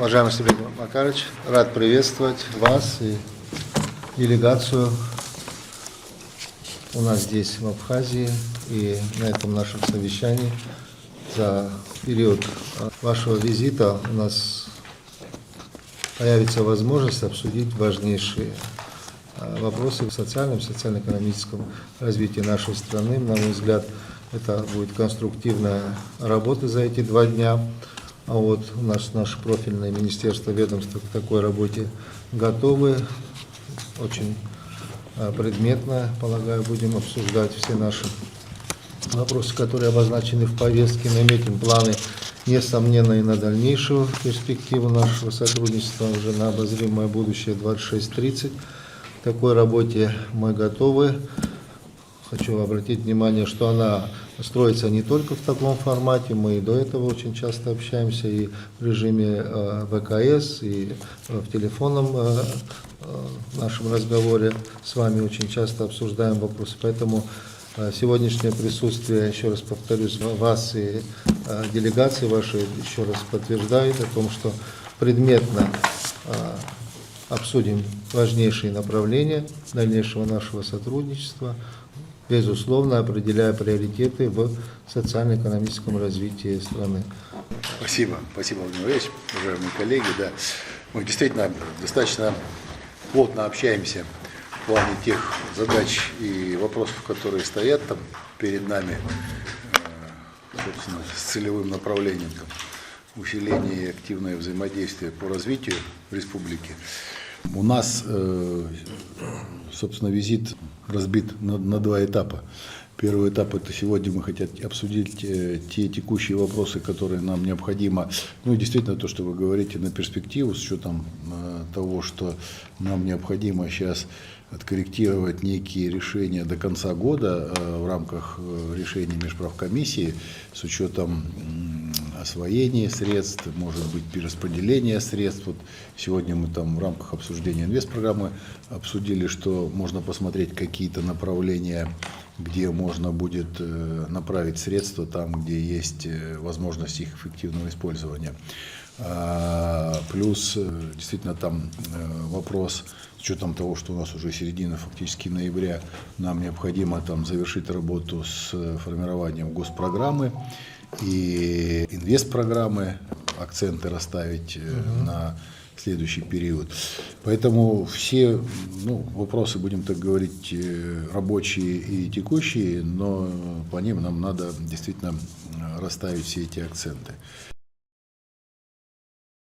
Уважаемый Сергей Макарович, рад приветствовать вас и делегацию у нас здесь, в Абхазии, и на этом нашем совещании. За период вашего визита у нас появится возможность обсудить важнейшие вопросы в социально-экономическом развитии нашей страны. На мой взгляд, это будет конструктивная работа за эти 2 дня. А вот у нас наше профильное министерство, ведомство к такой работе готовы. Очень предметно, полагаю, будем обсуждать все наши вопросы, которые обозначены в повестке. Наметим планы, несомненно, и на дальнейшую перспективу нашего сотрудничества уже на обозримое будущее 26-30. К такой работе мы готовы. Хочу обратить внимание, что она строится не только в таком формате, мы и до этого очень часто общаемся и в режиме ВКС, и в телефонном нашем разговоре с вами очень часто обсуждаем вопросы. Поэтому сегодняшнее присутствие, еще раз повторюсь, вас и делегации вашей еще раз подтверждает о том, что предметно обсудим важнейшие направления дальнейшего нашего сотрудничества, безусловно, определяя приоритеты в социально-экономическом развитии страны. Спасибо, Владимир Ильич, уважаемые коллеги. Да, мы действительно достаточно плотно общаемся в плане тех задач и вопросов, которые стоят там перед нами, собственно, с целевым направлением усиления и активное взаимодействие по развитию республики. У нас, собственно, визит разбит на 2 этапа. Первый этап – это сегодня мы хотим обсудить те текущие вопросы, которые нам необходимо, ну и действительно то, что вы говорите, на перспективу, с учетом того, что нам необходимо сейчас откорректировать некие решения до конца года в рамках решений межправкомиссии, с учетом освоения средств, может быть, перераспределения средств. Вот сегодня мы там в рамках обсуждения инвестпрограммы обсудили, что можно посмотреть какие-то направления, где можно будет направить средства там, где есть возможность их эффективного использования. Плюс действительно там вопрос, с учетом того, что у нас уже середина фактически ноября, нам необходимо там завершить работу с формированием госпрограммы и инвестпрограммы, акценты расставить на следующий период. Поэтому все вопросы, будем так говорить, рабочие и текущие, но по ним нам надо действительно расставить все эти акценты.